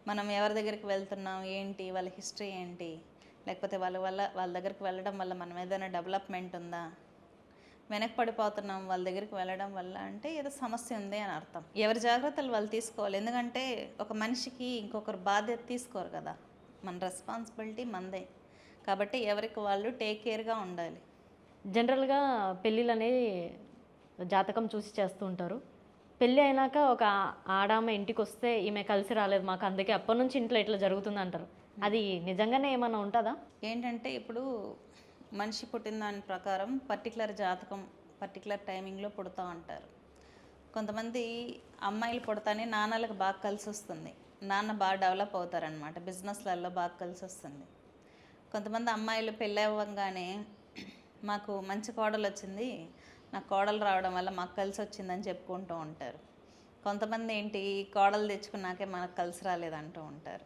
మనం ఎవరి దగ్గరికి వెళ్తున్నాం ఏంటి, వాళ్ళ హిస్టరీ ఏంటి, లేకపోతే వాళ్ళ దగ్గరికి వెళ్ళడం వల్ల మనం ఏదైనా డెవలప్మెంట్ ఉందా, వెనక్కి పడిపోతున్నాం వాళ్ళ దగ్గరికి వెళ్ళడం వల్ల అంటే ఏదో సమస్య ఉంది అని అర్థం. ఎవరి జాగ్రత్తలు వాళ్ళు తీసుకోవాలి. ఎందుకంటే ఒక మనిషికి ఇంకొకరు బాధ్యత తీసుకోరు కదా, మన రెస్పాన్సిబిలిటీ మనదే. కాబట్టి ఎవరికి వాళ్ళు టేక్ కేర్గా ఉండాలి. జనరల్‌గా పెళ్ళిళ్ళనేవి జాతకం చూసి చేస్తూ ఉంటారు. పెళ్ళి అయినాక ఒక ఆడామె ఇంటికొస్తే ఈమె కలిసి రాలేదు మాకు, అందుకే అప్పటినుంచి ఇంట్లో ఇట్లా జరుగుతుందంటారు. అది నిజంగానే ఏమన్నా ఉంటదా? ఏంటంటే ఇప్పుడు మనిషి పుట్టిన దాని ప్రకారం పర్టికులర్ జాతకం పర్టికులర్ టైమింగ్లో పుడతా ఉంటారు. కొంతమంది అమ్మాయిలు పుడతానే నాన్నలకు బాగా కలిసి వస్తుంది, నాన్న బాగా డెవలప్ అవుతారనమాట, బిజినెస్లలో బాగా కలిసి వస్తుంది. కొంతమంది అమ్మాయిలు పెళ్ళి అవ్వగానే మాకు మంచి కోడలు వచ్చింది, నాకు కోడలు రావడం వల్ల మాకు కలిసి వచ్చిందని చెప్పుకుంటూ ఉంటారు. కొంతమంది ఏంటి, కోడలు తెచ్చుకున్నాకే మనకు కలిసి రాలేదంటూ ఉంటారు.